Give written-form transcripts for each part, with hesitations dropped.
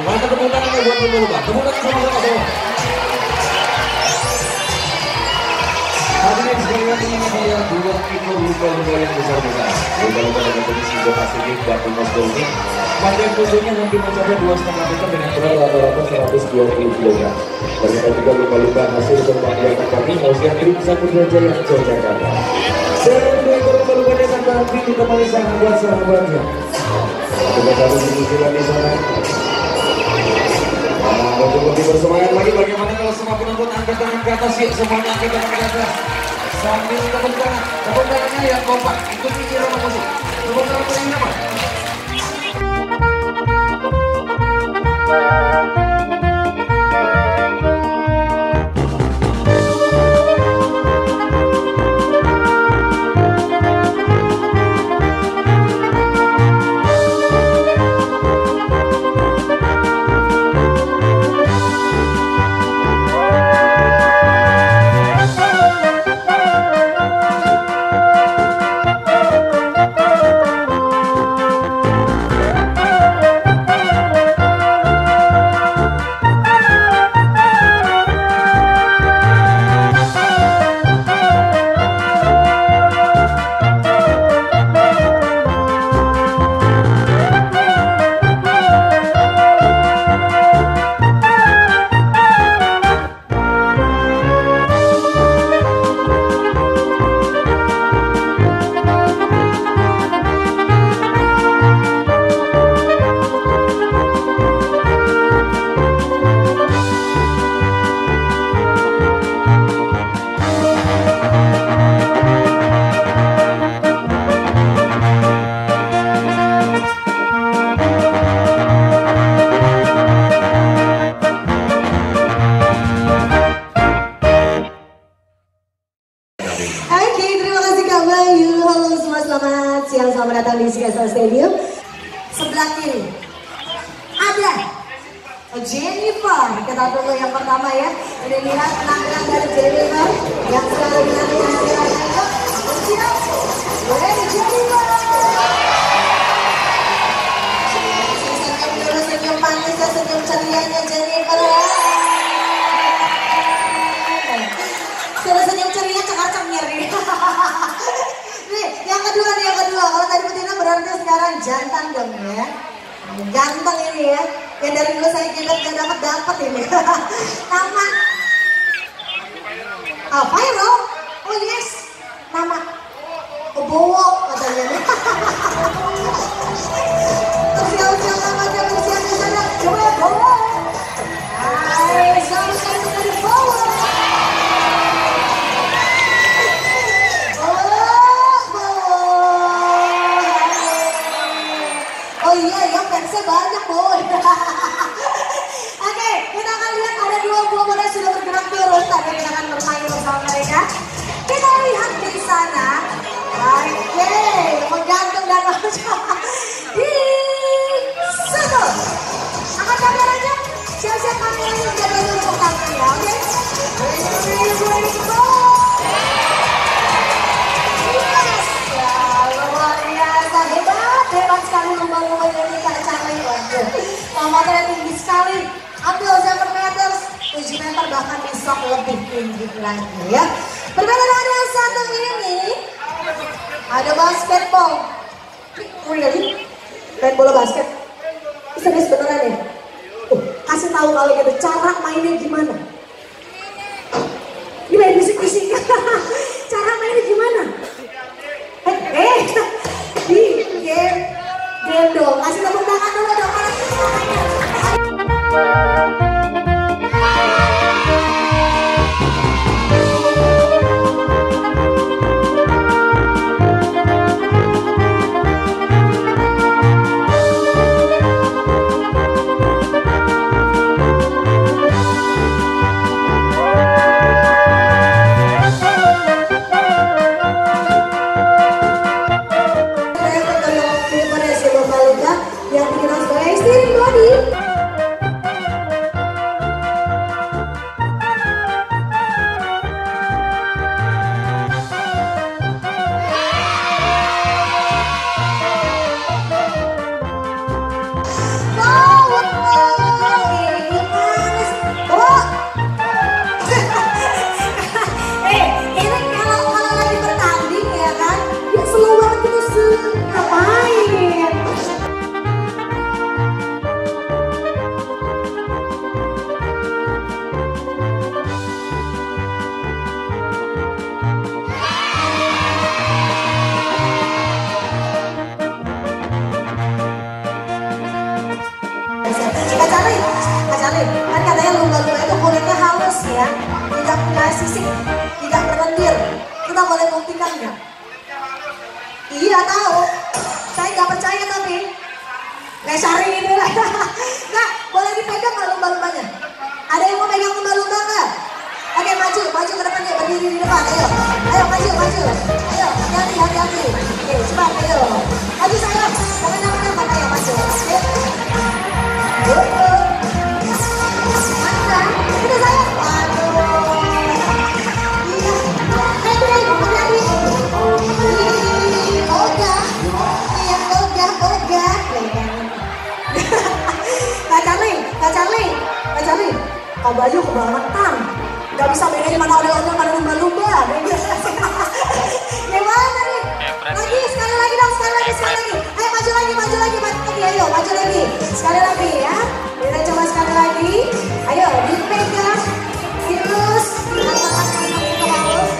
Mana tepuk tangannya buat lumba-lumba? Tepuk tangan sama-sama semua. Hadirin sekalian, ini dia dua ekor lumba-lumba yang besar-besar. Lumba-lumba dengan jenis Indo-Pasifik dan Timor ini. Panjang tubuhnya hampir mencapai 2,5 meter dengan berat rata-rata 120 kg. Ternyata juga lumba-lumba hasil perpanjangan kami Ocean Samudra Jaya Yogyakarta. Dan dua ekor lumba-lumba yang nanti ditemani sahabat-sahabatnya. Kita harus menunjukkan di sana. Untuk lebih bersemangat lagi, bagaimana kalau semua penonton angkat tangan ke atas, yuk semuanya angkat tangan ke atas sambil tepuk tangannya yang kompak, ikuti irama musik, tepuk tangan yang dapat. Selamat datang di Sigastra Stadium. Sebelah kiri ada Jennifer. Kita tunggu yang pertama ya. Ini lihat penampilan dari Jennifer yang selalu dinanti-nanti. Siap, ready Jennifer. Senyum dulu, senyum manis, senyum cerianya Jennifer. Sudah senyum ceria, cengir nih. Nih, yang kedua. Kalau tadi betina berarti sekarang jantan dong ya. Ganteng ini ya. Yang dari dulu saya kira gak dapat ini. Nama Viral. Oh yes. Nama Bowo katanya nih. Siap-siap namanya bersiap di sana. Coba Bowo. Hai, sama-sama dari Bowo. Banyak boy. Oke, kita akan lihat ada dua buah bola yang sudah bergerak turun. Tapi kita akan bermain bersama mereka. Kita lihat di sana. Oke, menggantung dan di situ. Angkat kameranya. Siap-siap kameranya jaga dulu tepuk tangannya. Oke. Ready, go. Yes. Luar biasa, hebat sekali lumba-lumba ini. Matanya tinggi sekali, ambil 7 meter, 7 meter bahkan bisa lebih tinggi lagi ya. Berbeda dengan yang satu ini, ada basketball. Really? Main bola basket? Serius beneran ya? Kasih tahu kalau gitu cara mainnya gimana? Ini main bisik-bisik. Cara mainnya gimana? Gendong, kasih tepuk tangan dulu dong. Yang dikenal sebagai steering body. ya, tidak punya sisik, tidak berlendir. Kita boleh buktikan nggak? Iya tahu, saya nggak percaya tapi Lesari ini lah. Nggak, boleh dipegang nggak lumba-lumbanya? Ada yang mau pegang lumba-lumba nggak? Oke, maju ke depan ya, berdiri di depan. Ayo maju. Ayo, hati-hati. Oke, cepat, ayo. Maju sayang, jangan nama-nama, ayo maju. Oke. Mana? Kita sayang. Waduh. Iya. Hati-hati. Ogah. Iya, ogah. Kak Charlie. Kak Bayu kebangetan. Gak bisa bedain mana odol-odol, mana lumba-lumba. Gimana nih? Lagi, sekali lagi. Ayo maju lagi. Ayo, maju lagi. Sekali lagi ya. Kita coba sekali lagi. Ayo, dipegang. Terus. Terus.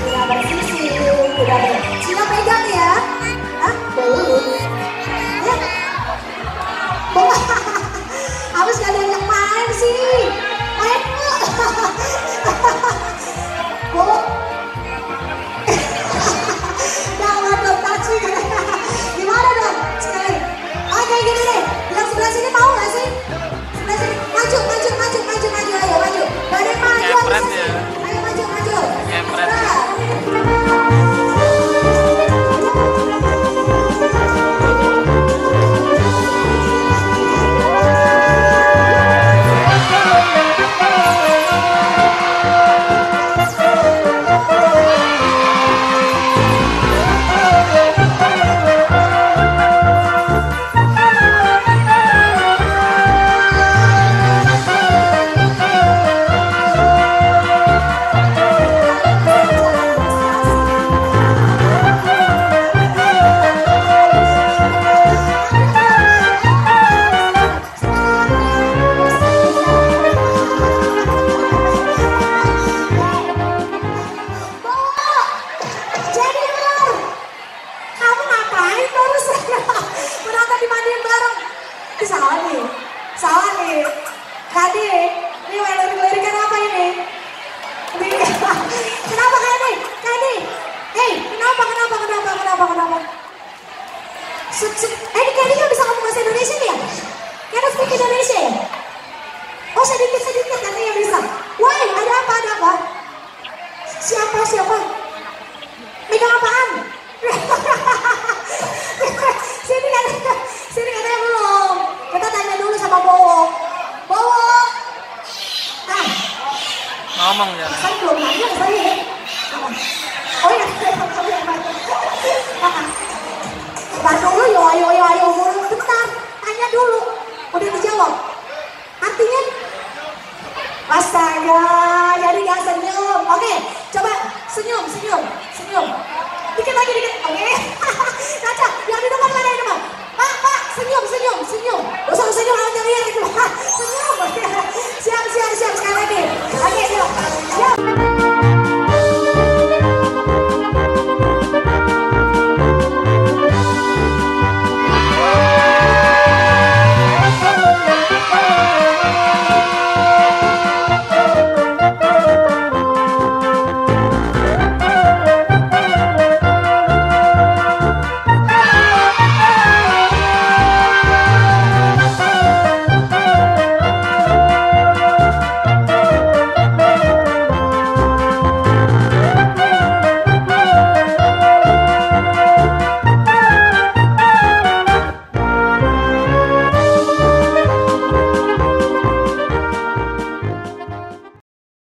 Tidak bersisi. Cina pegang ya. Hah? Belum. Ya. Habis gak ada yang main sih. Main Bu. Jangan dong taci. Gimana dong? Sekali. Oke gini deh. Yang sebelah sini mau gak sih? Sebelah sini. Maju. Ayo maju. Gak ada yang maju. Ayo maju. Salah nih. Kadi, ini lirik-lirikan apa ini? Kenapa Kadi? Hei, kenapa? Ini Kadi nggak bisa ngomong bahasa Indonesia nih ya? Kadi speak Indonesia ya? Oh sedikit katanya bisa. Woi, ada apa? Siapa? Megang apaan? Sini katanya belum. Kita tanya dulu sama Bowo. Nah. Ngomong ya. Saya belum nanya saya. Oh ya. Bentar dulu ayo. Bentar. Tanya dulu. Udah dijawab. Artinya? Astaga. Jadi gak senyum. Oke. Coba senyum. Dikit lagi. Oke. Caca. Yang di depan.